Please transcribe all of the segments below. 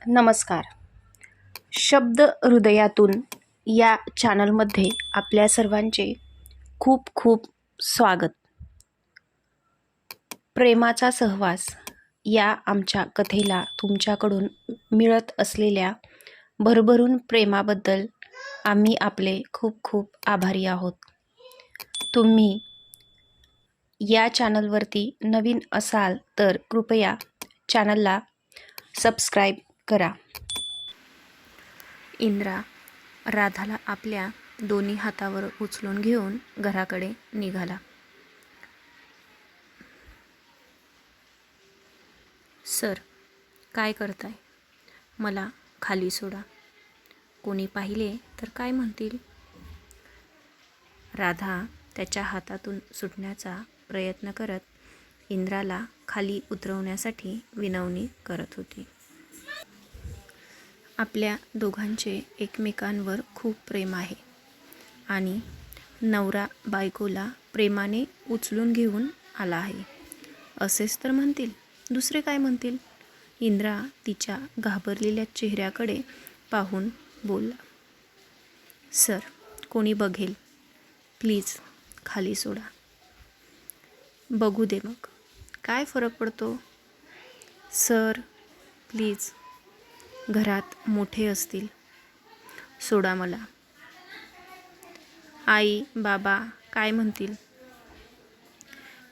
नमस्कार. शब्द हृदयातून या चॅनलमध्ये आपल्या सर्वांचे खूप खूप स्वागत. प्रेमाचा सहवास या आमच्या कथेला तुमच्याकडून मिळत असलेल्या भरभरून प्रेमाबद्दल आम्ही आपले खूप खूप आभारी आहोत. तुम्ही या चॅनलवरती नवीन असाल तर कृपया चॅनलला सबस्क्राईब करा. इंद्रा राधाला आपल्या दोन्ही हातावर उचलून घेऊन घराकडे निघाला. सर, काय करताय? मला खाली सोडा. कोणी पाहिले तर काय म्हणतील? राधा त्याच्या हातातून सुटण्याचा प्रयत्न करत इंद्राला खाली उतरवण्यासाठी विनवणी करत होती. आपल्या दोघांचे एकमेकांवर खूप प्रेम आहे आणि नवरा बायकोला प्रेमाने उचलून घेऊन आला आहे असेच तर म्हणतील. दुसरे काय म्हणतील? इंद्रा तिच्या घाबरलेल्या चेहऱ्याकडे पाहून बोलला. सर, कोणी बघेल. प्लीज खाली सोडा. बघू दे मग, काय फरक पडतो. सर प्लीज, घरात मोठे असतील. सोडा मला. आई बाबा काय म्हणतील.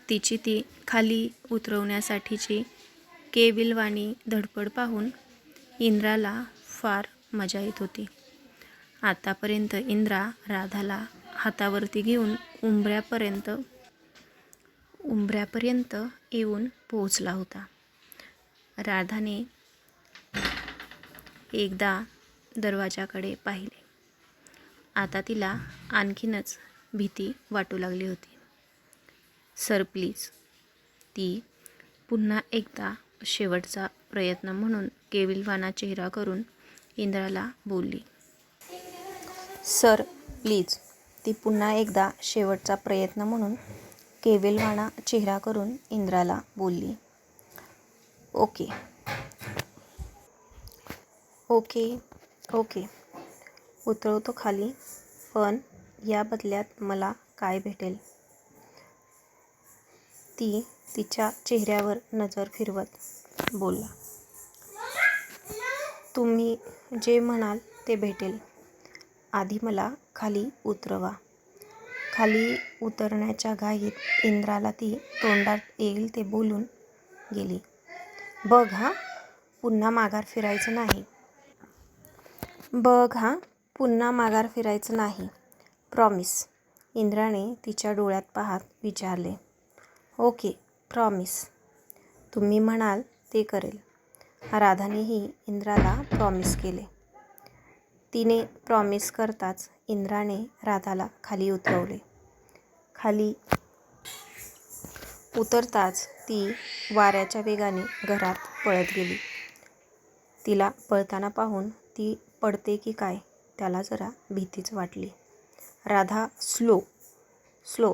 तिची ती खाली उतरवण्यासाठीची केविलवाणी धडपड पाहून इंद्राला फार मजा येत होती. आतापर्यंत इंद्रा राधाला हातावरती घेऊन उंबऱ्यापर्यंत येऊन पोहोचला होता. राधाने एकदा दरवाजाकडे पाहिले. आता तिला आणखीनच भीती वाटू लागली होती. सर प्लीज, ती पुन्हा एकदा शेवटचा प्रयत्न म्हणून केविलवाणा चेहरा करून इंद्राला बोलली. सर प्लीज, ती पुन्हा एकदा शेवटचा प्रयत्न म्हणून केविलवाणा चेहरा करून इंद्राला बोलली. ओके ओके ओके, उतरवतो खाली, पण या बदल्यात मला काय भेटेल? ती तिच्या चेहऱ्यावर नजर फिरवत बोलला. तुम्ही जे म्हणाल ते भेटेल. आधी मला खाली उतरवा. खाली उतरण्याच्या घाईत इंद्राला ती तोंडात येईल ते बोलून गेली. बघ हा, पुन्हा माघार फिरायचं नाही. बघ हा, पुन्हा माघार फिरायचं नाही. प्रॉमिस. इंद्राने तिच्या डोळ्यात पाहत विचारले. Okay, promise. तुम्ही म्हणाल ते करेल. राधानेही इंद्राला प्रॉमिस केले. तिने प्रॉमिस करताच इंद्राने राधाला खाली उतरवले. खाली उतरताच ती वाऱ्याच्या वेगाने घरात पळत गेली. तिला पळताना पाहून ती पडते की काय त्याला जरा भीतीच वाटली. राधा, स्लो स्लो,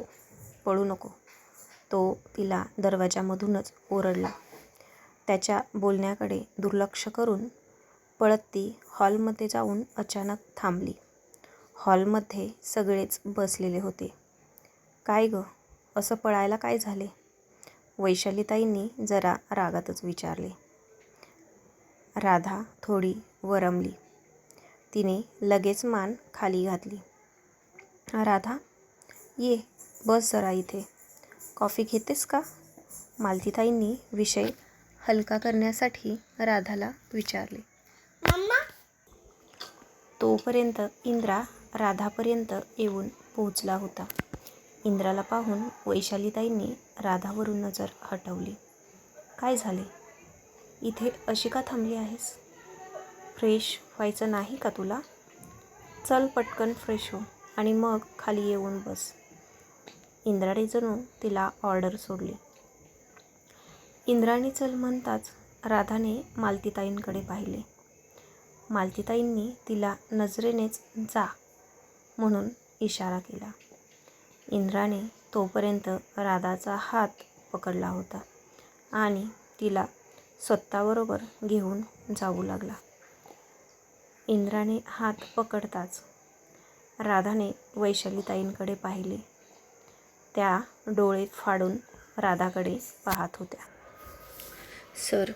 पळू नको. तो तिला दरवाजामधूनच ओरडला. त्याच्या बोलण्याकडे दुर्लक्ष करून पळत ती हॉलमध्ये जाऊन अचानक थांबली. हॉलमध्ये सगळेच बसलेले होते. काय ग, असं पळायला काय झाले? वैशालीताईंनी जरा रागातच विचारले. राधा थोडी वरमली. तिने लगेच मान खाली घातली. राधा, ये बस जरा इथे. कॉफी घेतेस का? मालतीताईंनी विषय हलका करण्यासाठी राधाला विचारले. तोपर्यंत इंद्रा राधापर्यंत येऊन पोहोचला होता. इंद्राला पाहून वैशालीताईंनी राधावरून नजर हटवली. काय झाले? इथे अशी का थांबली आहेस? फ्रेश व्हायचं नाही का तुला? चल पटकन फ्रेश हो आणि मग खाली येऊन बस. इंद्राने जणू तिला ऑर्डर सोडली. इंद्राने चल म्हणताच राधाने मालतीताईंकडे पाहिले. मालतीताईंनी तिला नजरेनेच जा म्हणून इशारा केला. इंद्राने तोपर्यंत राधाचा हात पकडला होता आणि तिला स्वतःबरोबर घेऊन जाऊ लागला. इंद्राने हात पकडताच राधाने वैशालीताईंकडे पाहिले. त्या डोळे फाडून राधाकडे पाहत होत्या. "सर,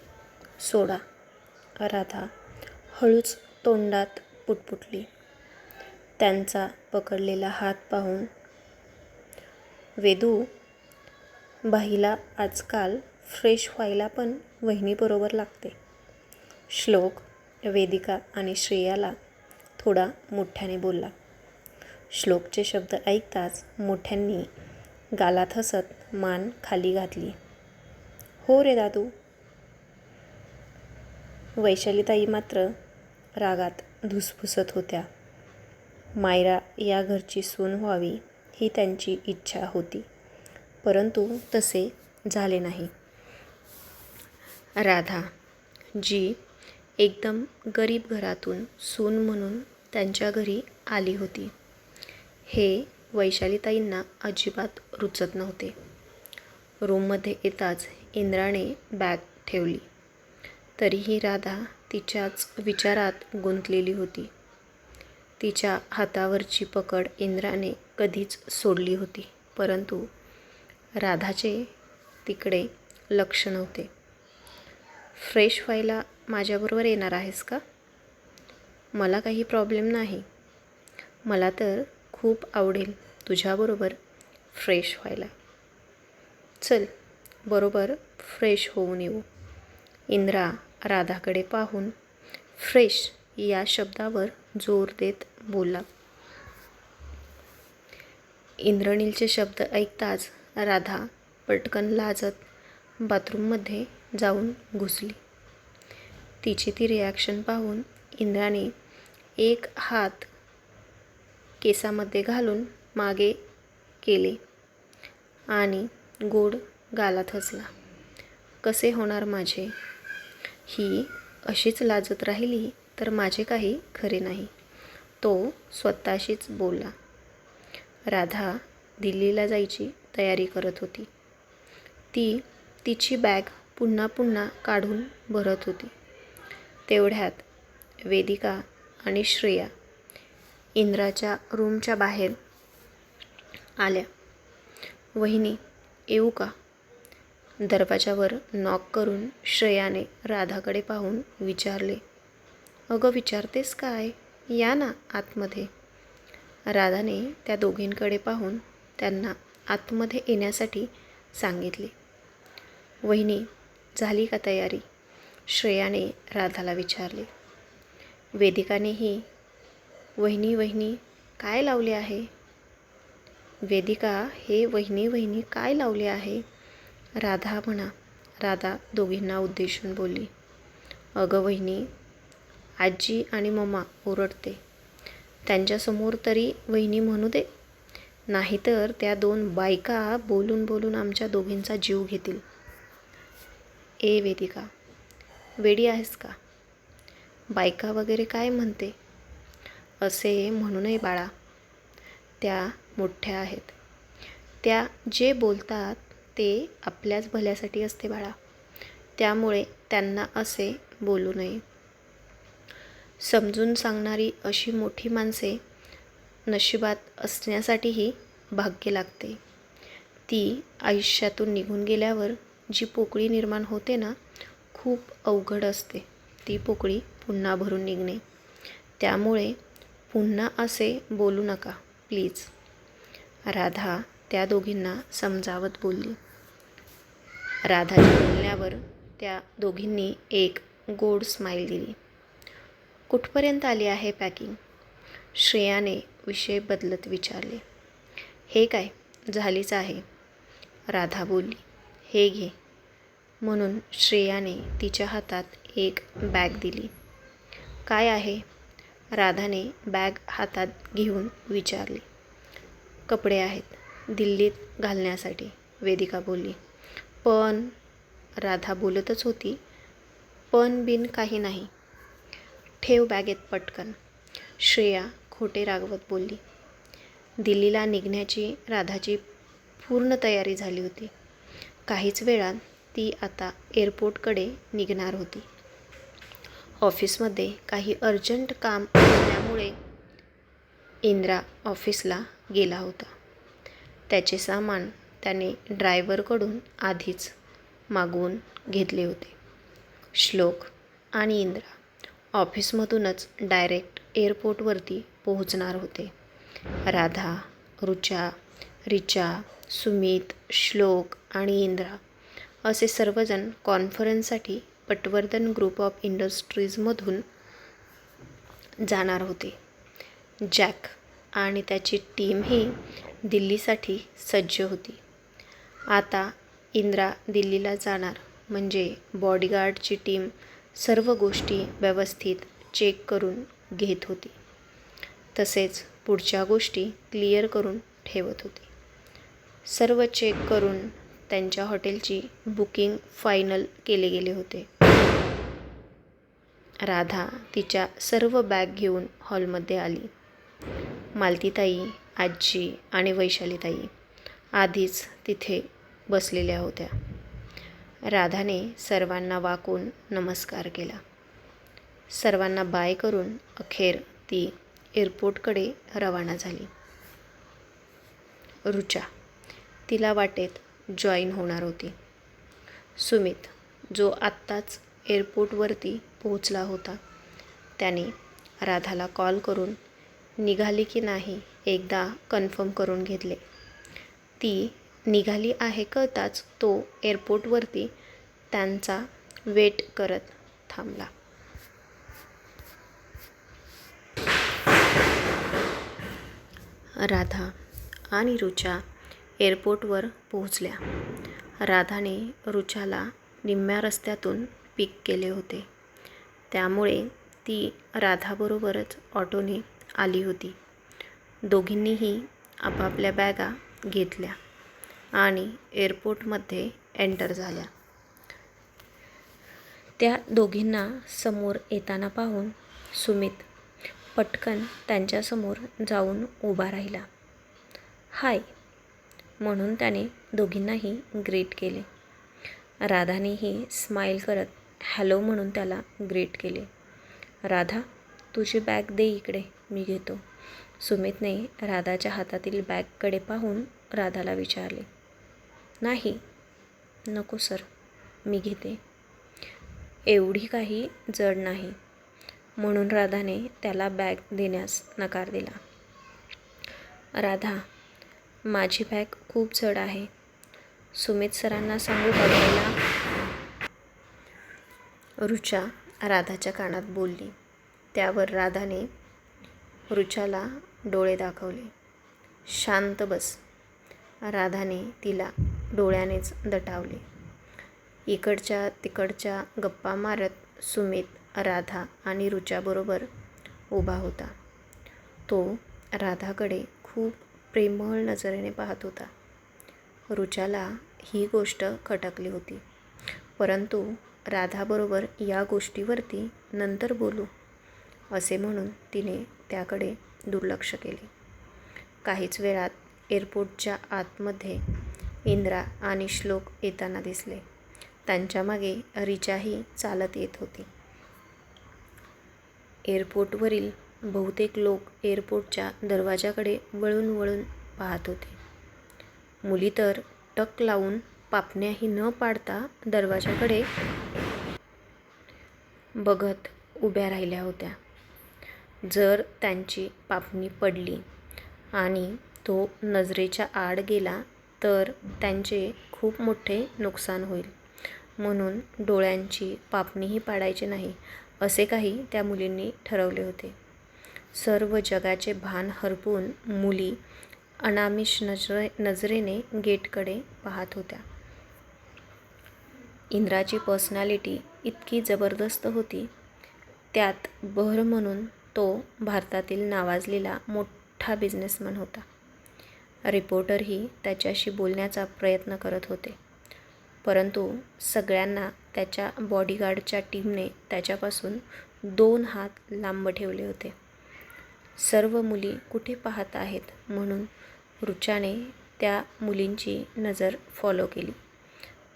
सोडा," राधा हळूच तोंडात पुटपुटली. त्यांचा पकडलेला हात पाहून, "वेदू, बाईला आजकाल फ्रेश व्हायला पण वहिनीबरोबर लागते." श्लोक वेदिका आणि श्रेयाला थोडा मोठ्याने बोलला. श्लोकचे शब्द ऐकताच मोठ्यांनी गालात हसत मान खाली घातली. "हो रे दादू." वैशालीताई मात्र रागात धुसफुसत होत्या. मायरा या घरची सून व्हावी ही त्यांची इच्छा होती, परंतु तसे झाले नाही. राधा, जी एकदम गरीब घरातून सून म्हणून त्यांच्या घरी आली होती, हे वैशालीताईंना अजिबात रुचत नव्हते. रूममध्ये येताच इंद्राने बॅग ठेवली. तरीही राधा तिच्याच विचारात गुंतलेली होती. तिच्या हातावरची पकड इंद्राने कधीच सोडली होती, परंतु राधाचे तिकडे लक्ष नव्हते. "फ्रेश व्हायला माझ्याबरोबर येणार आहेस का?" "मला काही प्रॉब्लेम नाही. मला तर खूप आवडेल तुझ्याबरोबर फ्रेश व्हायला. चल, बरोबर फ्रेश होऊन येऊ." इंद्रा राधाकडे पाहून फ्रेश या शब्दावर जोर देत बोलला. इंद्रनीलचे शब्द ऐकताच राधा पटकन लाजत बाथरूममध्ये जाऊन घुसली. तिची ती रिॲक्शन पाहून इंद्राने एक हात केसामध्ये घालून मागे केले आणि गोड गालात हसला. "कसे होणार माझे? ही अशीच लाजत राहिली तर माझे काही खरे नाही." तो स्वतःशीच बोलला. राधा दिल्लीला जायची तयारी करत होती. ती तिची बॅग पुन्हा पुन्हा काढून भरत होती. तेवढ्यात वेदिका आणि श्रेया इंद्राच्या रूमच्या बाहेर आल्या. "वहिनी, येऊ का?" दरवाजावर नॉक करून श्रेयाने राधाकडे पाहून विचारले. "अगं, विचारतेस काय? या ना आतमध्ये." राधाने त्या दोघींकडे पाहून त्यांना आतमध्ये येण्यासाठी सांगितले. "वहिनी, झाली का तयारी?" श्रेयाने राधाला विचारले. वेदिकानेही "वहिनी वहिनी काय लावले आहे?" "वेदिका, हे वहिनी वहिनी काय लावले आहे?" राधा म्हणा. राधा दोघींना उद्देशून बोलली. "अगं वहिनी, आजी आणि मम्मा ओरडते. त्यांच्यासमोर तरी वहिनी म्हणू दे, नाहीतर त्या दोन बायका बोलून बोलून आमच्या दोघींचा जीव घेतील." "ए वेदिका, वेडी आहेस का? बायका वगैरे काय म्हणते असे म्हणू नये बाळा. त्या मोठ्या आहेत. त्या जे बोलतात ते आपल्याच भल्यासाठी असते बाळा. त्यामुळे त्यांना असे बोलू नये. समजून सांगणारी अशी मोठी माणसे नशिबात असण्यासाठीही भाग्य लागते. ती आयुष्यातून निघून गेल्यावर जी पोकळी निर्माण होते ना, खूप अवघड असते ती पोकळी पुन्हा भरून निघणे. त्यामुळे पुन्हा असे बोलू नका प्लीज." राधा त्या दोघींना समजावत बोलली. राधाच्या बोलण्यावर त्या दोघींनी एक गोड स्माईल दिली. "कुठपर्यंत आली आहे पॅकिंग?" श्रेयाने विषय बदलत विचारले. "हे काय, झालीच आहे." राधा बोलली. "हे घे." म्हणून श्रेयाने तिच्या हातात एक बॅग दिली. "काय आहे?" राधाने बॅग हातात घेऊन विचारले. "कपडे आहेत, दिल्लीत घालण्यासाठी." वेदिका बोलली. "पण..." राधा बोलतच होती. "पण बिन काही नाही. ठेव बॅगेत पटकन." श्रेया खोटे रागवत बोलली. दिल्लीला निघण्याची राधाची पूर्ण तयारी झाली होती. काहीच वेळात ती आता एअरपोर्टकडे निघणार होती. ऑफिसमध्ये काही अर्जंट काम असल्यामुळे इंद्रा ऑफिसला गेला होता. त्याचे सामान त्याने ड्रायव्हरकडून आधीच मागवून घेतले होते. श्लोक आणि इंद्रा ऑफिसमधूनच डायरेक्ट एअरपोर्टवरती पोहोचणार होते. राधा, ऋचा, रिचा, सुमित, श्लोक आणि इंद्रा असे सर्वजण कॉन्फरन्ससाठी पटवर्धन ग्रुप ऑफ इंडस्ट्रीजमधून जाणार होते. जॅक आणि त्याची टीमही दिल्लीसाठी सज्ज होती. आता इंद्रा दिल्लीला जाणार म्हणजे बॉडीगार्डची टीम सर्व गोष्टी व्यवस्थित चेक करून घेत होती. तसेच पुढच्या गोष्टी क्लिअर करून ठेवत होती. सर्व चेक करून त्यांच्या हॉटेलची बुकिंग फायनल केले गेले होते. राधा तिच्या सर्व बॅग घेऊन हॉलमध्ये आली. मालतीताई, आजी आणि वैशालीताई आधीच तिथे बसलेल्या होत्या. राधाने सर्वांना वाकून नमस्कार केला. सर्वांना बाय करून अखेर ती एअरपोर्टकडे रवाना झाली. ऋचा तिला वाटेत जॉईन होणार होती. सुमित जो आत्ताच एअरपोर्टवरती पोहोचला होता त्याने राधाला कॉल करून निघाली की नाही एकदा कन्फर्म करून घेतले. ती निघाली आहे कळताच तो एअरपोर्टवरती त्यांचा वेट करत थांबला. राधा आणि ऋचा एअरपोर्टवर पोहोचल्या. राधाने ऋचाला निम्म्या रस्त्यातून पिक केले होते. त्यामुळे ती राधाबरोबरच ऑटोने आली होती. दोघींनीही आपापल्या बॅगा घेतल्या आणि एअरपोर्टमध्ये एंटर झाल्या. त्या दोघींना समोर येताना पाहून सुमित पटकन त्यांच्यासमोर जाऊन उभा राहिला. हाय म्हणून त्याने दोघींनाही ग्रीट केले. राधानेही स्माईल करत हॅलो म्हणून त्याला ग्रीट केले. राधा तुझी बॅग दे इकडे, मी घेतो. सुमितने राधाच्या हातातील बॅगकडे पाहून राधाला विचारले. नाही, नको सर, मी घेते. एवढी काही जड नाही म्हणून राधाने त्याला बॅग देण्यास नकार दिला. राधा माझी बॅग खूप जड आहे. सुमित सरांना सांगू का घ्यायला? ऋचा राधाच्या कानात बोलली. त्यावर राधाने ऋचाला डोळे दाखवले. शांत बस. राधाने तिला डोळ्यानेच दटावले. इकडच्या तिकडच्या गप्पा मारत सुमित राधा आणि ऋचाबरोबर उभा होता. तो राधाकडे खूप प्रेमळ नजरेने पाहत होता. ऋचाला ही गोष्ट खटकली होती, परंतु राधाबरोबर या गोष्टीवरती नंतर बोलू असे म्हणून तिने त्याकडे दुर्लक्ष केले. काहीच वेळात एअरपोर्टच्या आतमध्ये इंद्रा आणि श्लोक येताना दिसले. त्यांच्या मागे रिचाही चालत येत होती. एअरपोर्टवरील बहुतेक लोक एअरपोर्टच्या दरवाजाकडे वळून वळून पाहत होते. मुली तर टक लावून पापण्याही न पाडता दरवाजाकडे बघत उभ्या राहिल्या होत्या. जर त्यांची पापणी पडली आणि तो नजरेच्या आड गेला तर त्यांचे खूप मोठे नुकसान होईल, म्हणून डोळ्यांची पापणीही पाडायची नाही असे काही त्या मुलींनी ठरवले होते. सर्व जगाचे भान हरपून मुली अनामिष नजरेने गेटकडे पाहत होत्या. इंद्राची पर्सनॅलिटी इतकी जबरदस्त होती. त्यात भर म्हणून तो भारतातील नावाजलेला मोठा बिझनेसमन होता. रिपोर्टरही त्याच्याशी बोलण्याचा प्रयत्न करत होते, परंतु सगळ्यांना त्याच्या बॉडीगार्डच्या टीमने त्याच्यापासून 2 हात लांब ठेवले होते. सर्व मुली कुठे पाहत आहेत म्हणून ऋचाने त्या मुलींची नजर फॉलो केली,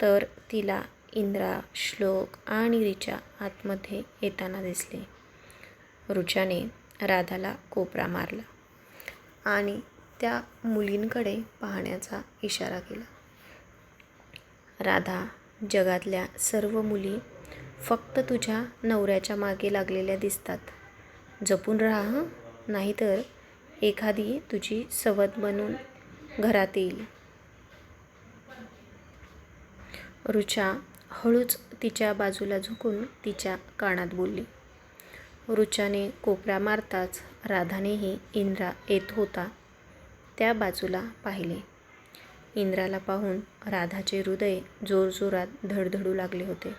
तर तिला इंद्रा, श्लोक आणि ऋचा आतमध्ये येताना दिसले. ऋचाने राधाला कोपरा मारला आणि त्या मुलींकडे पाहण्याचा इशारा केला. राधा, जगातल्या सर्व मुली फक्त तुझ्या नवऱ्याच्या मागे लागलेल्या दिसतात. जपून राहा हं, नाहीतर एखादी तुझी सवत बनून घरात येईल. ऋचा हळूच तिच्या बाजूला झुकून तिच्या कानात बोलली. ऋचाने कोपरा मारताच राधानेही इंद्रा येत होता त्या बाजूला पाहिले. इंद्राला पाहून राधाचे हृदय जोरजोरात धडधडू लागले होते.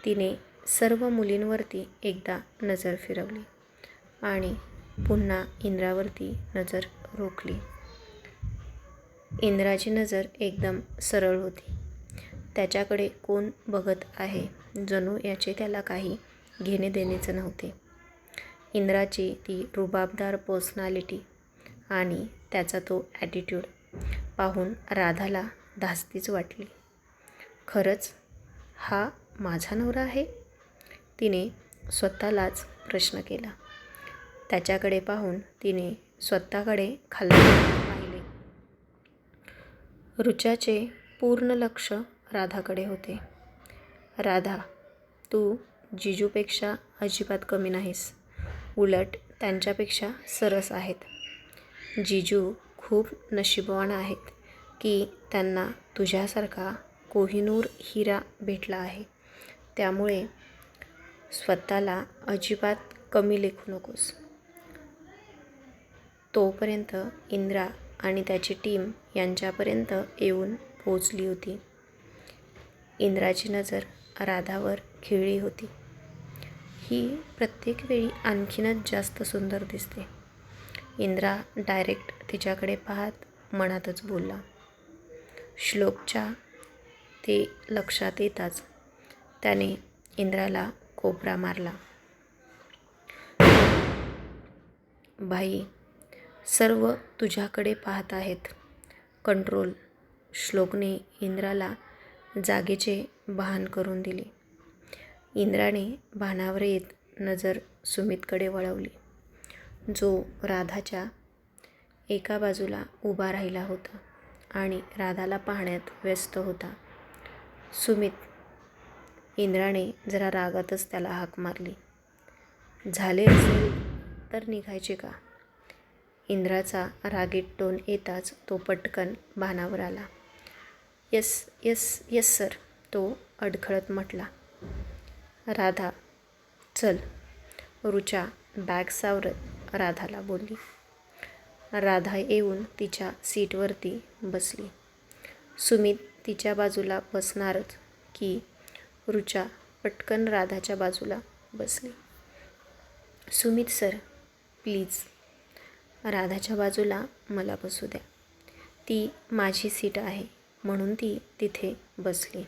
तिने सर्व मुलींवरती एकदा नजर फिरवली आणि पुन्हा इंद्रावरती नजर रोखली. इंद्राची नजर एकदम सरळ होती. त्याच्याकडे कोण बघत आहे जणू याचे त्याला काही घेणे देणेच नव्हते. इंद्राची ती रुबाबदार पर्सनॅलिटी आणि त्याचा तो ॲटिट्यूड पाहून राधाला धास्तीच वाटली. खरंच हा माझा नवरा आहे? तिने स्वतःलाच प्रश्न केला. त्याच्याकडे पाहून तिने स्वतःकडे खालून पाहिले. ऋचाचे पूर्ण लक्ष राधाकडे होते. राधा, तू जिजूपेक्षा अजिबात कमी नाहीस. उलट त्यांच्यापेक्षा सरस आहेत. जिजू खूप नशीबवान आहेत की त्यांना तुझ्यासारखा कोहिनूर हिरा भेटला आहे. त्यामुळे स्वतःला अजिबात कमी लेखू नकोस. तोपर्यंत इंद्रा आणि त्याची टीम यांच्यापर्यंत येऊन पोचली होती. इंद्राची नजर राधावर खिळली होती. ही प्रत्येक वेळी आणखीनच जास्त सुंदर दिसते. इंद्रा डायरेक्ट तिच्याकडे पाहत मनातच बोलला. श्लोकच्या ते लक्षात येताच त्याने इंद्राला कोपरा मारला. भाई, सर्व तुझ्याकडे पाहत आहेत. कंट्रोल. श्लोकने इंद्राला जागेचे भान करून दिले. इंद्राने भानावर येत नजर सुमितकडे वळवली, जो राधाच्या एका बाजूला उभा राहिला होता आणि राधाला पाहण्यात व्यस्त होता. सुमित. इंद्राने जरा रागातच त्याला हाक मारली. झाले असेल तर निघायचे का? इंद्राचा रागीट टोन येताच तो पटकन भानावर आला. येस येस येस सर, तो अडखळत म्हटला. राधा, चल. ऋचा बॅग सावरत राधाला बोलली. राधा येऊन तिच्या सीटवरती बसली. सुमित तिच्या बाजूला बसणारच की ऋचा पटकन राधाच्या बाजूला बसली. सुमित सर, प्लीज राधाच्या बाजूला मला बसू द्या. ती माझी सीट आहे म्हणून ती तिथे बसली.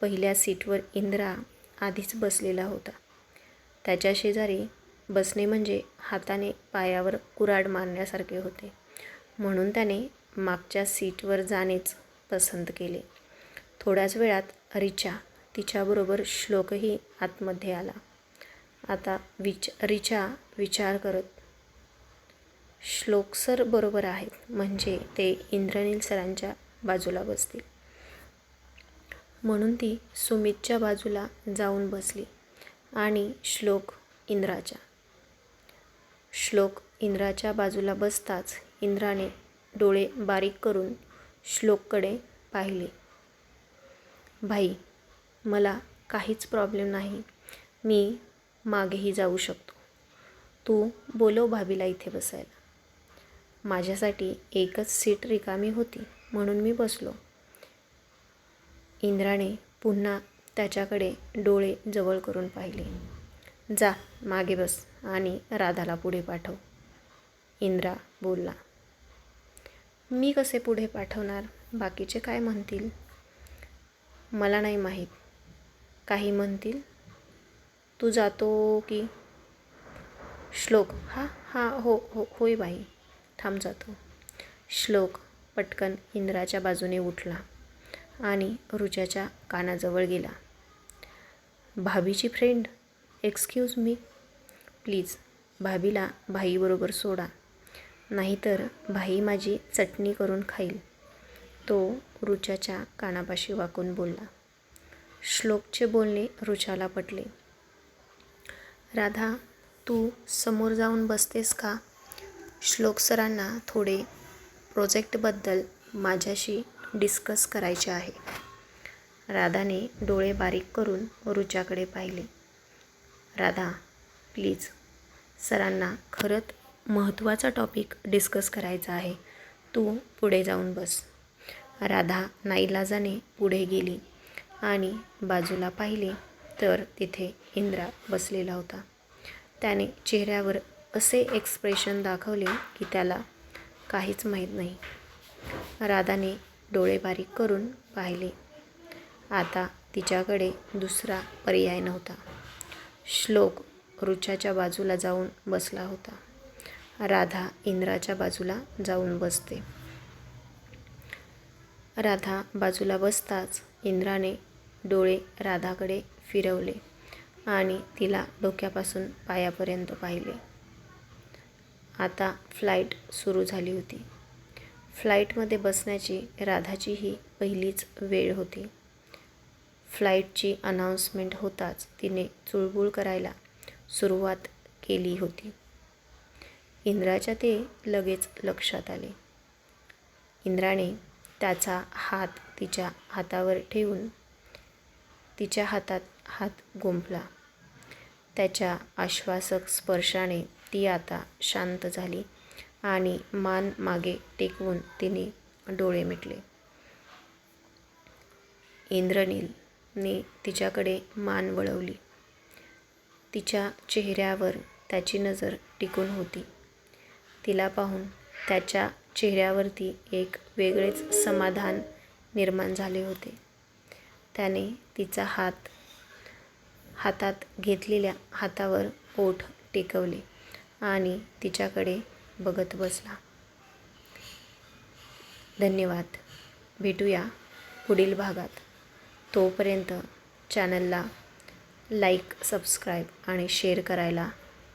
पहिल्या सीटवर इंद्रा आधीच बसलेला होता. त्याच्या शेजारी बसणे म्हणजे हाताने पायावर कुऱ्हाड मारण्यासारखे होते, म्हणून त्याने मागच्या सीटवर जाणेच पसंत केले. थोड्याच वेळात ऋचा तिच्याबरोबर श्लोकही आतमध्ये आला. आता ऋचा विचार करत, श्लोक सर बरोबर आहेत म्हणजे ते इंद्रनील सरांच्या बाजूला बसतील. म्हणून ती सुमितच्या बाजूला जाऊन बसली आणि श्लोक इंद्राच्या बाजूला बसताच इंद्राने डोळे बारीक करून श्लोककडे पाहिले. भाई, मला काहीच प्रॉब्लेम नाही. मी मागेही जाऊ शकतो. तू बोलव भाभीला इथे बसायला. माझ्यासाठी एकच सीट रिकामी होती म्हणून मी बसलो. इंद्राने पुन्हा त्याच्याकडे डोळे जवळ करून पाहिले. जा मागे बस आणि राधाला पुढे पाठव. इंद्रा बोलला. मी कसे पुढे पाठवणार? बाकीचे काय म्हणतील? मला नाही माहीत. काही म्हणतील. तू जातो की? श्लोक. होय बाई, थांब जातो. श्लोक पटकन इंद्राच्या बाजूने उठला आणि रुच्याच्या कानाजवळ गेला. भाभीची फ्रेंड, एक्सक्यूज मी, प्लीज भाभीला भाईबरोबर सोडा, नाहीतर भाई माझी चटणी करून खाईल, तो रुच्याच्या कानापाशी वाकून बोलला. श्लोकचे बोलणे रुच्याला पटले. राधा, तू समोर जाऊन बसतेस का? श्लोक सरांना थोडे प्रोजेक्टबद्दल माझ्याशी डिस्कस करायचे आहे. राधाने डोळे बारीक करून रुच्याकडे पाहिले. राधा, प्लीज, सरांना खरंच महत्त्वाचा टॉपिक डिस्कस करायचा आहे, तू पुढे जाऊन बस. राधा नाईलाजाने पुढे गेली आणि बाजूला पाहिले तर तिथे इंद्रा बसलेला होता. त्याने चेहऱ्यावर असे एक्सप्रेशन दाखवले की त्याला काहीच माहीत नाही. राधाने डोळे बारीक करून पाहिले. आता तिच्याकडे दुसरा पर्याय नव्हता. श्लोक रुच्याच्या बाजूला जाऊन बसला होता. राधा इंद्राच्या बाजूला जाऊन बसते. राधा बाजूला बसताच इंद्राने डोळे राधाकडे फिरवले आणि तिला डोक्यापासून पायापर्यंत पाहिले. आता फ्लाईट सुरू झाली होती. फ्लाईटमध्ये बसण्याची राधाची ही पहिलीच वेळ होती. फ्लाईटची अनाउन्समेंट होताच तिने चुळबुळ करायला सुरुवात केली होती. इंद्राच्या ते लगेच लक्षात आले. इंद्राने त्याचा हात तिच्या हातावर ठेवून तिच्या हातात हात गुंफला. त्याच्या आश्वासक स्पर्शाने ती आता शांत झाली आणि मान मागे टेकवून तिने डोळे मिटले. इंद्रनीलने तिच्याकडे मान वळवली. तिच्या चेहऱ्यावर त्याची नजर टिकून होती. तिला पाहून त्याच्या चेहऱ्यावरती एक वेगळेच समाधान निर्माण झाले होते. त्याने तिचा हातात घेतलेल्या हातावर ओठ टेकवले आणि तिच्याकडे बघत बसला. धन्यवाद. भेटूया पुढील भागात. तोपर्यंत चॅनलला लाईक, सबस्क्राईब आणि शेअर करायला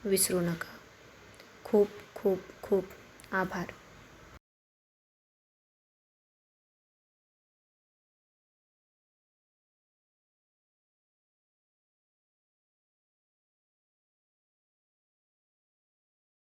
विसरू नका. खूप खूप खूप आभार.